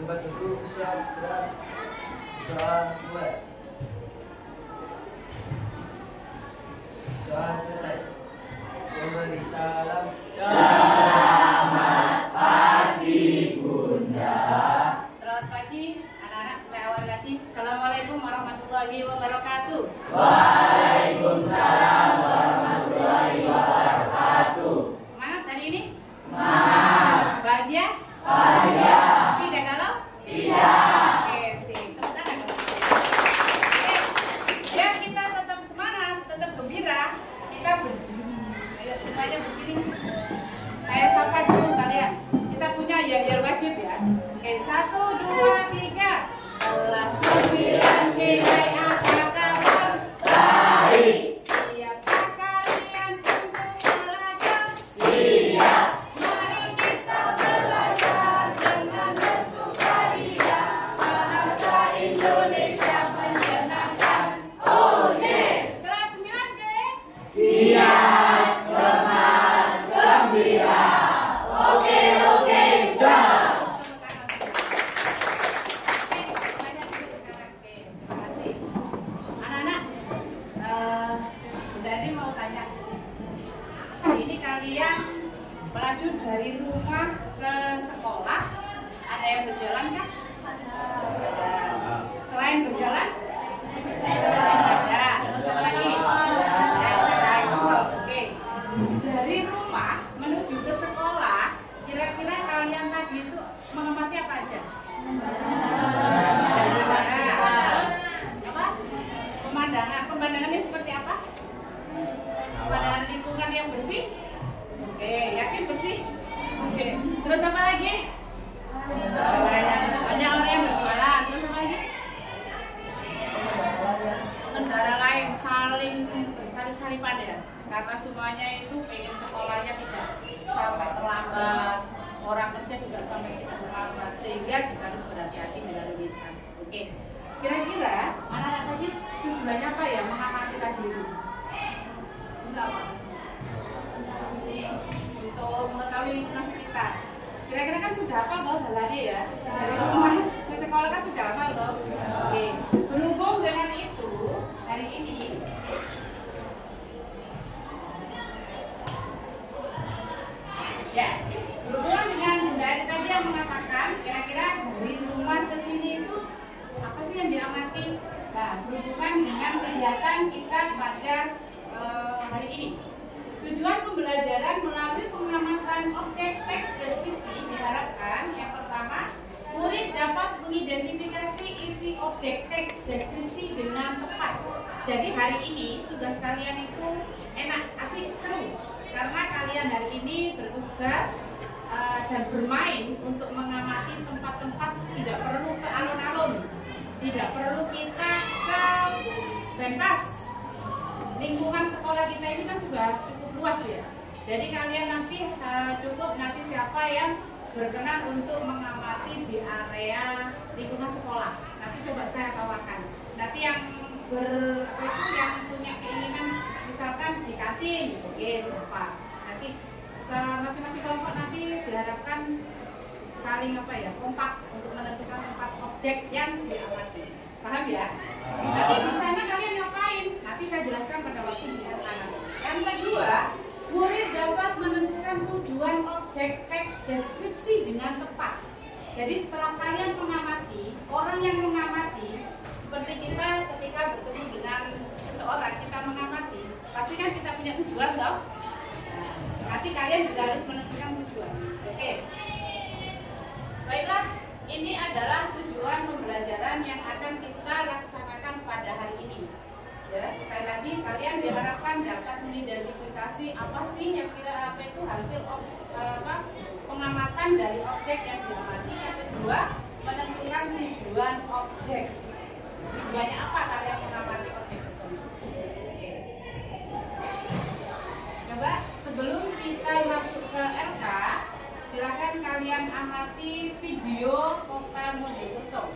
tempat duduk, siap, gerak. Doa buat. Doa selesai. Memberi salam. Selamat pagi Bunda. Selamat pagi anak-anak, saya awal lagi. Assalamualaikum warahmatullahi wabarakatuh. Waalaikumsalam warahmatullahi wabarakatuh. Semangat hari ini? Semangat. Bahagia? Bahagia. Tidak galau? Tidak. Oke, sih. Tepuk tangan. Oke. Biar kita tetap semangat, tetap gembira, kita berdiri. Ayo semuanya berdiri. Saya sapa dulu kalian. Kita punya ya wajib ya. Oke, 1, 2, 3. Kelas 9 nilai apa kabar? Baik. Siapkah kalian untuk belajar? Siap. Mari kita belajar dengan bersukaria. Bahasa Indonesia menyenangkan. Oh yes. Kelas 9 geng. Giat, gemar, gembira. Oke, oke, jos. Anak-anak, Bunda ini mau tanya, ini kalian melaju dari rumah ke sekolah, ada yang berjalan kah? Ada. Selain berjalan? Ada. Terus apa lagi? Oke. Dari rumah menuju ke sekolah, kira-kira kalian tadi itu mengamati apa aja? Terus apa? Pemandangannya seperti apa? Pemandangan lingkungan yang bersih. Oke, yakin bersih? Oke. Terus apa lagi? Banyak orang yang berjualan. Terus apa lagi? Pengendara lain saling bersalip-salipan ya. Karena semuanya itu pengen sekolahnya tidak sampai terlambat. Orang kerja juga sampai tidak terlambat. Sehingga kita harus berhati-hati dalam lintas. Oke. Kira-kira anak-anak tadi tujuannya apa ya mengamati tadi itu? Untuk apa? Untuk mengetahui lingkungan sekitar. Kira-kira kan sudah hafal toh jalannya ya? Dari rumah ke sekolah kan sudah hafal toh? Oke. Berhubung dengan itu, hari ini ya, berhubungan dengan dari tadi yang mengatakan kira-kira dari rumah ke sini itu apa sih yang diamati? Nah, berhubungan dengan kegiatan kita pada hari ini. Tujuan pembelajaran melalui pengamatan objek teks deskripsi diharapkan yang pertama, murid dapat mengidentifikasi isi objek teks deskripsi dengan tepat. Jadi hari ini tugas kalian itu enak, asik, seru. Karena kalian hari ini bertugas dan bermain untuk mengamati tempat-tempat, tidak perlu ke alun-alun, tidak perlu kita ke pentas. Lingkungan sekolah kita ini kan juga cukup luas ya. Jadi kalian nanti cukup nanti siapa yang berkenan untuk mengamati di area lingkungan sekolah. Nanti coba saya tawarkan. Nanti yang yang punya keinginan misalkan di kantin, oke siapa? Nanti masing-masing kelompok nanti diharapkan saling kompak untuk menentukan tempat objek yang diamati. Paham ya? Nanti di sana kalian ngapain? Nanti saya jelaskan pada waktu di kanan. Yang kedua, murid dapat menentukan tujuan objek teks deskripsi dengan tepat. Jadi setelah kalian mengamati, orang yang mengamati seperti kita ketika bertemu dengan seseorang, kita mengamati, pasti kan kita punya tujuan toh? Nanti kalian juga harus menentukan tujuan. Oke. Baiklah, ini adalah tujuan pembelajaran yang akan kita laksanakan pada hari ini. Ya, sekali lagi kalian diharapkan dapat mengidentifikasi apa sih yang itu hasil pengamatan dari objek yang diamati. Yang kedua, menentukan tujuan objek. Tujuannya apa kalian mengamati objek tersebut? Coba sebelum kita masuk ke LK, silakan kalian amati video Kota Mojokerto.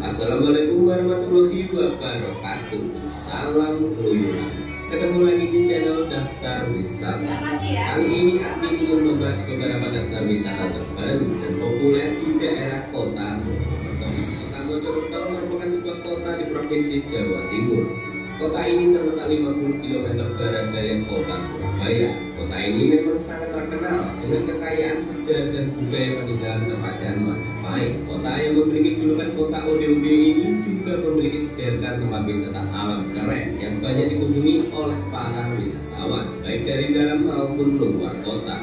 Assalamualaikum warahmatullahi wabarakatuh. Salam keluyuran. Ketemu lagi di channel daftar wisata. Kali ini Admin ingin membahas beberapa daftar wisata terbaru dan populer di daerah kota Mojokerto. Kota Mojokerto merupakan sebuah kota di Provinsi Jawa Timur. Kota ini terletak 50 km barat daya kota Surabaya. Kota ini memang sangat terkenal dengan kekayaan sejarah dan budaya peninggalan kerajaan Majapahit. Kota yang memiliki julukan kota Ode-Ode ini juga memiliki sederetan tempat wisata alam keren yang banyak dikunjungi oleh para wisatawan, baik dari dalam maupun luar kota.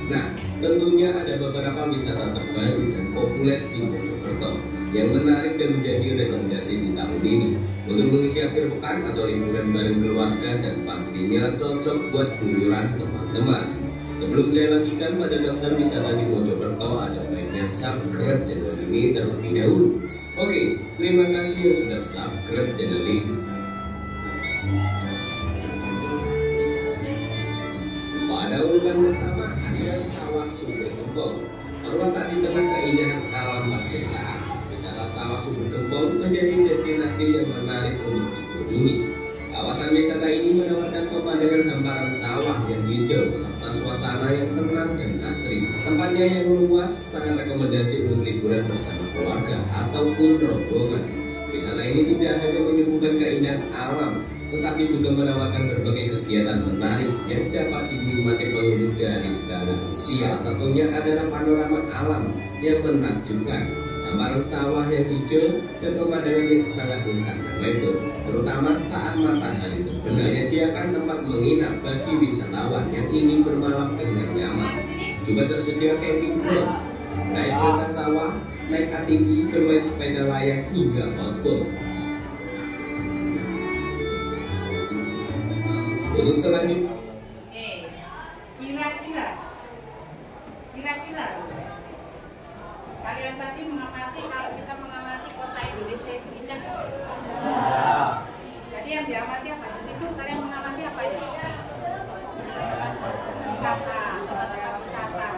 Nah, tentunya ada beberapa wisata terbaru dan populer di Mojokerto yang menarik dan menjadi rekomendasi di tahun ini untuk mengisi akhir pekan atau liburan bareng keluarga dan pastinya cocok buat kunjungan teman-teman. Sebelum saya lanjutkan pada daftar wisata di Mojokerto, ada baiknya subscribe channel ini terlebih dahulu. Oke, terima kasih yang sudah subscribe channel ini. Pada urutan pertama ada Sawah Sumber Gempol. Terletak di tengah keindahan alam Magetan, wisata Sawah Sumber Gempol menjadi destinasi yang menarik untuk dikunjungi. Kawasan wisata ini menawarkan pemandangan hamparan sawah yang hijau serta suasana yang tenang dan asri. Tempatnya yang luas sangat rekomendasi untuk liburan bersama keluarga ataupun rombongan. Wisata ini tidak hanya menyuguhkan keindahan alam, tetapi juga menawarkan berbagai kegiatan menarik yang dapat dinikmati pengunjung dari segala usia. Salah satunya adalah panorama alam yang menakjubkan, hamparan sawah yang hijau dan pemandangan yang sangat instagramable, terutama saat matahari terbenam. Menyediakan tempat menginap bagi wisatawan yang ingin bermalam dengan nyaman. Juga tersedia camping ground, naik kereta sawah, naik ATV, bermain sepeda layang hingga outboard. Untuk selanjutnya, kira-kira kalian tadi mengamati, kalau kita mengamati kota Indonesia itu indah. Jadi yang diamati apa di situ? Kalian mengamati apa itu? Wisata, tempat-tempat wisata.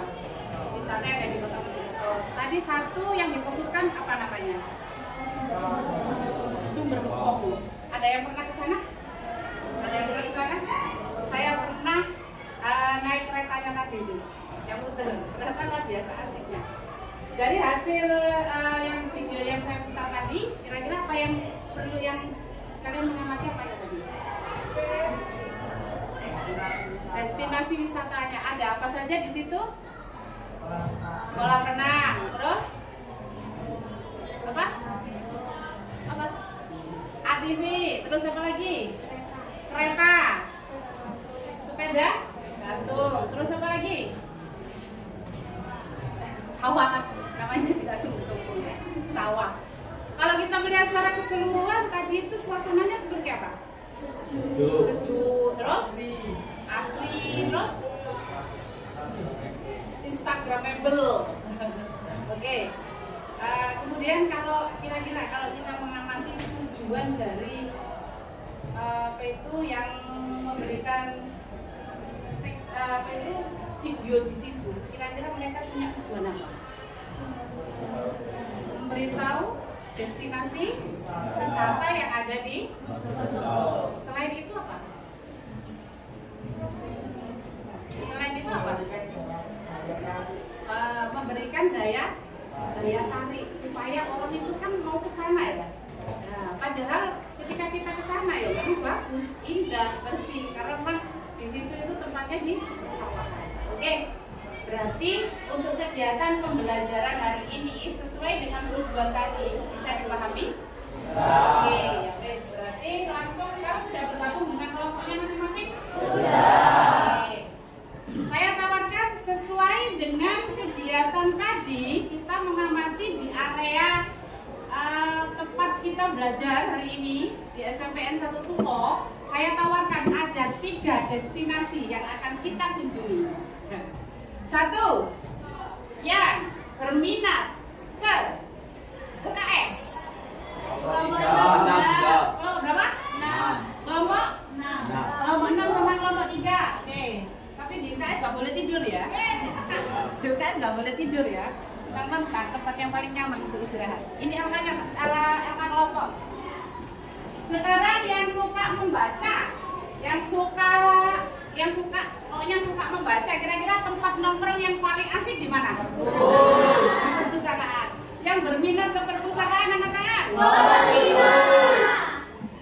Wisata yang ada di kota Mojokerto. Tadi satu yang difokuskan apa namanya? Sumber Gempol. Ada yang pernah ke sana? Ada yang pernah ke sana? Saya pernah naik keretanya tadi itu, yang muter. Ternyata luar biasa asiknya. Dari hasil yang video yang saya putar tadi, kira-kira apa yang perlu yang kalian mengamati apa ya tadi? Destinasi wisatanya ada apa saja di situ? Kolam renang, terus apa? Apa? ATV, terus apa lagi? Kereta, sepeda, gantung, terus apa lagi? Sawah, namanya tidak sungguh-sungguh ya, sawah. Kalau kita melihat secara keseluruhan tadi itu suasananya seperti apa? Sejuk, terus asri, terus instagramable. Oke. Kemudian kalau kira-kira kalau kita mengamati tujuan dari apa itu yang memberikan teks apa itu video di situ, kira-kira mereka punya tujuan apa? Memberitahu destinasi wisata yang ada di. Selain itu apa? Selain itu apa? Memberikan daya tarik supaya orang itu kan mau ke sana ya. Nah, padahal ketika kita ke sana ya kan bagus, indah, bersih karena memang di situ itu tempatnya di sawah. Oke. Berarti untuk kegiatan pembelajaran hari ini sesuai dengan tujuan tadi bisa dipahami? Oke, ya guys. Berarti langsung sekarang sudah bergabung dengan kelompoknya masing-masing? Sudah. Oke. Saya tawarkan sesuai dengan kegiatan tadi, kita mengamati di area tempat kita belajar hari ini di SMPN 1 Tumo. Saya tawarkan ada 3 destinasi yang akan kita kunjungi. 1, yang berminat ke UKS. Kelompok berapa? 6. Kelompok 6 sama kelompok 3. Oke. Tapi di UKS nggak boleh tidur ya. Di UKS nggak boleh tidur ya. Mentang tempat yang paling nyaman untuk istirahat. Ini LK-nya, LK kelompok. Sekarang yang suka membaca, yang yang suka membaca, kira-kira tempat nongkrong yang paling asik di mana? Perpustakaan. Yang berminat ke perpustakaan angkat tangan.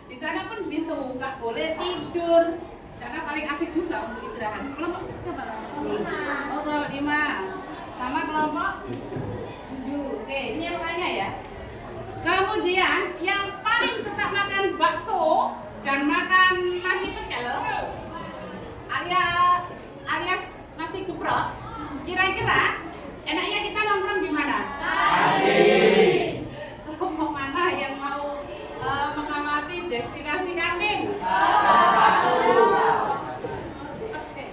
Di sana pun gitu, nggak boleh tidur karena paling asik juga untuk istirahat. Kelompok siapa? Oh, kelompok 5 sama kelompok 7. Oke, ini yang tanya ya. Kemudian yang paling suka makan bakso dan makan nasi pecel alias nasi geprek, kira-kira enaknya kita nongkrong di mana? Kelompok mana yang mau mengamati destinasi kantin? Oke,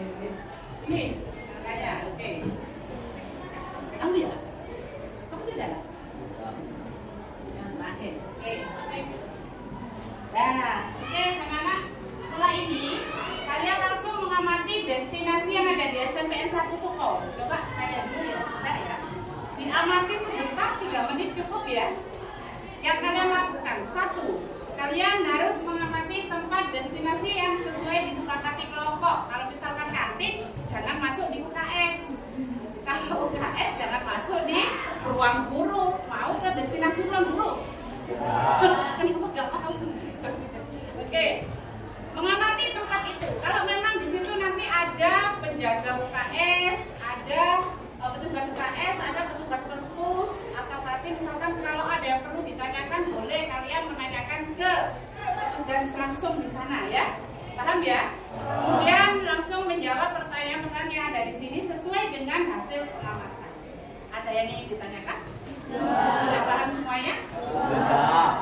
ini makanya, oke. Kamu ya? Kamu sudah lah? Yang terakhir, oke. Nah, oke anak-anak, setelah ini kalian langsung mengamati destinasi yang ada di SMPN 1 Soko. Coba saya dulu ya, sebentar ya. Diamati sebentar, 3 menit cukup ya. Yang kalian lakukan, 1, kalian harus mengamati tempat destinasi yang sesuai disepakati kelompok. Kalau misalkan kantin, jangan masuk di UKS. Kalau UKS, jangan masuk di ruang guru. Mau ke destinasi ruang guru? Kenapa gak mau? Oke, mengamati tempat itu. Kalau memang di situ nanti ada penjaga UKS, ada petugas UKS, ada petugas perpus atau kantin, misalkan kalau ada yang perlu ditanyakan, boleh kalian menanyakan ke petugas langsung di sana ya. Paham ya? Kemudian langsung menjawab pertanyaan-pertanyaan yang ada di sini sesuai dengan hasil pengamatan. Ada yang ingin ditanyakan? Sudah paham semuanya?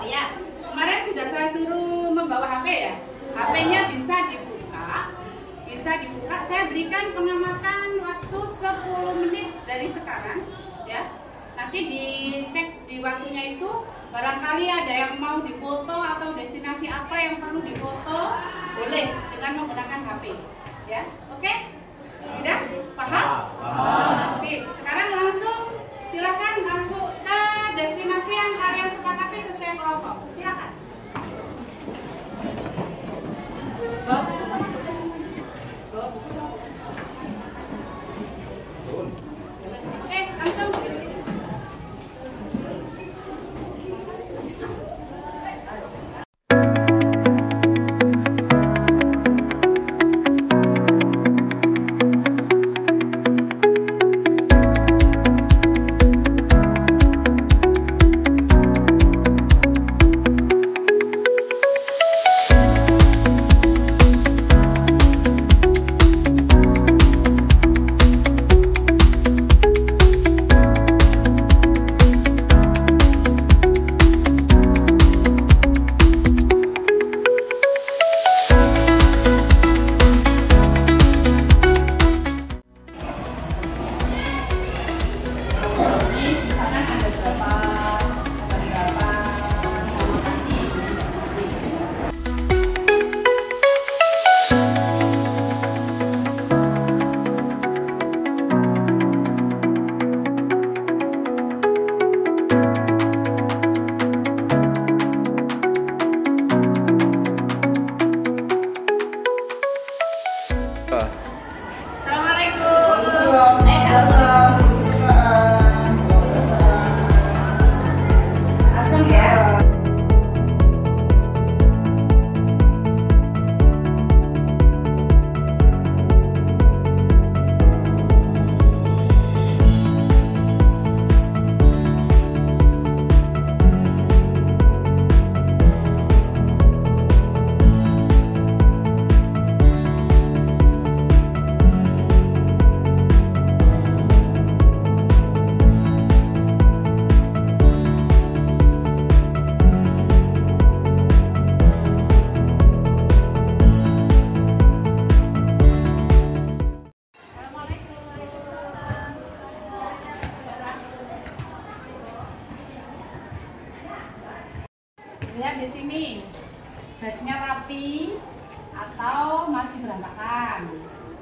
Iya. Kemarin sudah saya suruh membawa HP ya. HP-nya bisa dibuka. Saya berikan pengamatan waktu 10 menit dari sekarang ya. Nanti dicek di waktunya itu, barangkali ada yang mau difoto atau destinasi apa yang perlu difoto, boleh dengan menggunakan HP ya. Oke? Sudah? Paham? Sip. Sekarang langsung silakan masuk ke destinasi yang kalian sepakati sesuai kelompok. Silakan. Oke, langsung. Lihat di sini, bajunya rapi atau masih berantakan,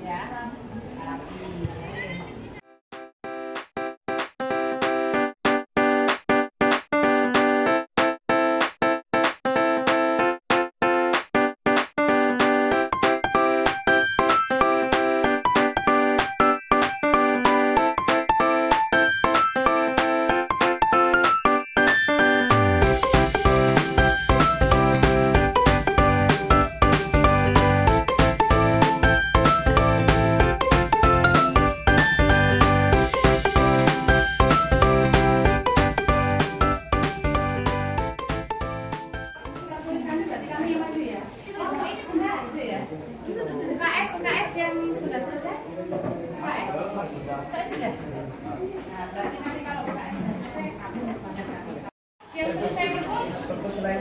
ya. Rapi. UKS yang sudah selesai? UKS sudah? Nah, berarti nanti kalau UKS selesai, kamu yang selesai perpus sudah?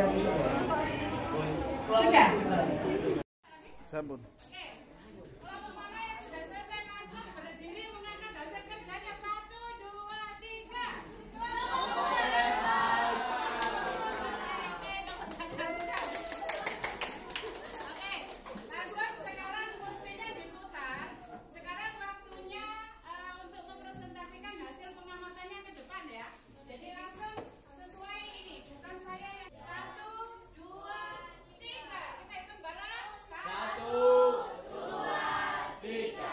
Sampun. Kelompok mana yang sudah selesai langsung berdiri mengangkat hasil kerjanya 1, 2, 3. Oke, langsung sekarang kursinya diputar. Sekarang waktunya untuk mempresentasikan hasil pengamatannya ke depan ya. Jadi langsung sesuai ini, bukan saya yang 1, 2, 3. Kita hitung bareng. 1, 2, 3.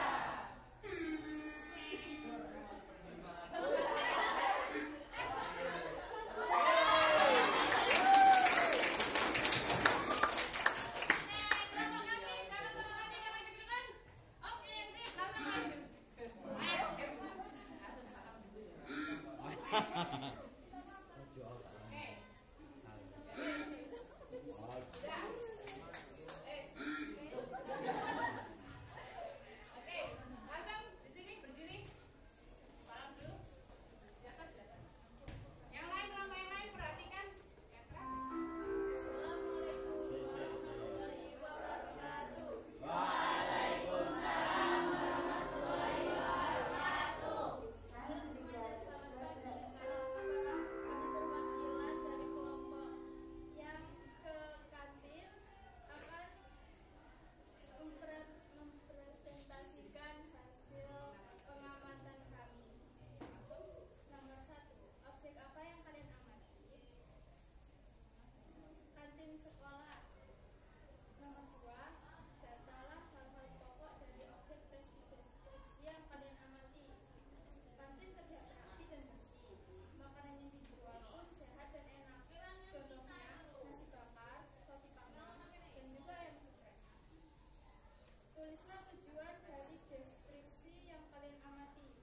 Tulislah tujuan dari deskripsi yang kalian amati.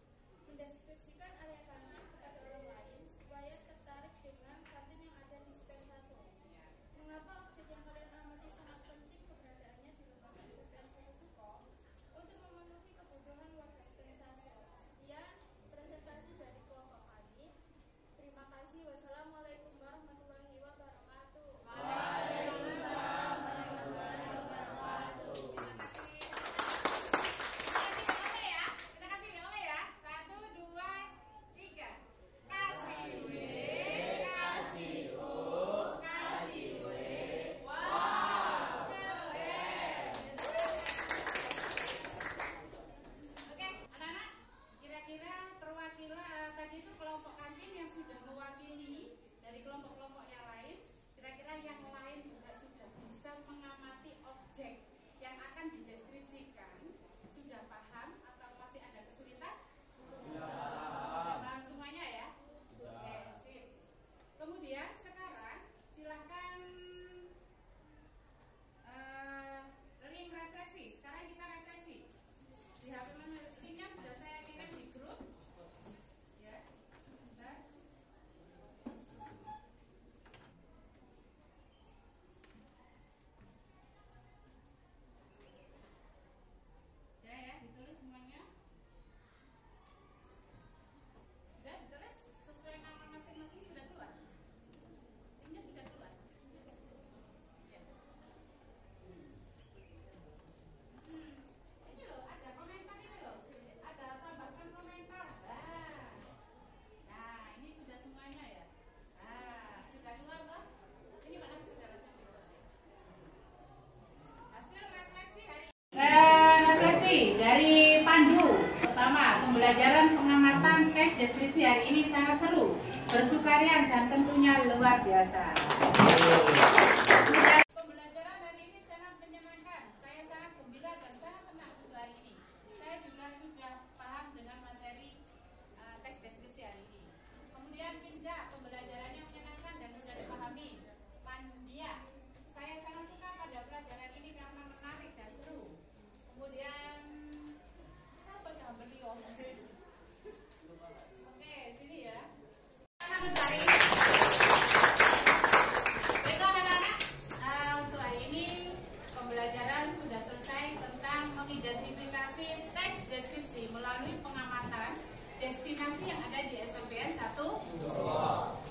Mendeskripsikan area kantin kepada orang lain supaya tertarik dengan kantin yang ada di Dispensaso. Mengapa objek yang kalian amati sangat penting keberadaannya di lembaga Dispensaso Suko untuk memenuhi kebutuhan warga Dispensaso. Sekian presentasi dari kelompok kami. Terima kasih. Wassalamualaikum warahmatullahi wabarakatuh. Waalaikumsalam warahmatullahi wabarakatuh. Kita kasih oleh ya. 1, 2, 3. Kasih W, kasih O, kasih W. Wow, keren. Oke, anak-anak, kira-kira perwakilan tadi itu kelompok kantin yang sudah mewakili dari kelompok-kelompok yang lain. Kira-kira yang lain juga sudah bisa mengamati objek yang akan dideskripsikan. Sudah paham atau masih ada kesulitan? Sudah paham semuanya ya? Oke, sip. Kemudian sekarang silakan link refleksi. Sekarang kita refleksi. Di HP linknya sudah saya kirim di grup. Ya, bentar. Ya, ditulis semuanya. Sudah ditulis sesuai nama masing-masing, sudah keluar. Linknya sudah keluar. Ya. Ini loh, ada komentar ini loh. Ada tambahkan komentar. Nah, ini sudah semuanya ya. Nah, sudah keluar loh. Ini mana sudah hasil refleksi hari refleksi dari Pandu. Pertama, pembelajaran pengamatan teks deskripsi hari ini sangat seru, bersukaria dan tentunya luar biasa. Pembelajaran hari ini sangat menyenangkan. Saya sangat gembira dan sangat senang untuk hari ini. Saya juga sudah paham dengan materi teks deskripsi hari ini. Kemudian Pinja, pembelajarannya menyenangkan dan mudah dipahami. Pandia, saya sangat suka pada pelajaran ini karena menarik dan seru. Kemudian siapa yang beliau? Oke, sini ya. Baiklah anak-anak, mengidentifikasi teks deskripsi melalui pengamatan destinasi yang ada di SMPN 1.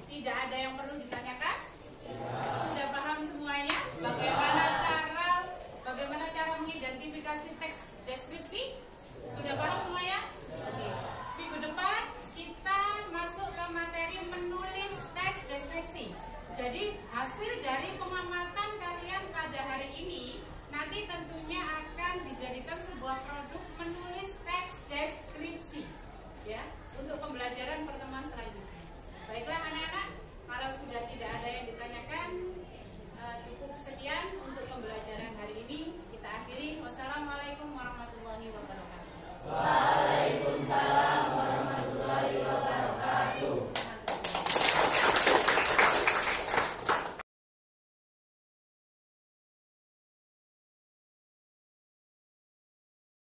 Tidak ada yang perlu ditanyakan? Sudah paham semuanya? Bagaimana cara mengidentifikasi teks deskripsi? Sudah paham semuanya? Oke. Minggu depan kita masuk ke materi menulis teks deskripsi. Jadi hasil dari pengamatan kalian pada hari ini nanti tentunya akan dijadikan sebuah produk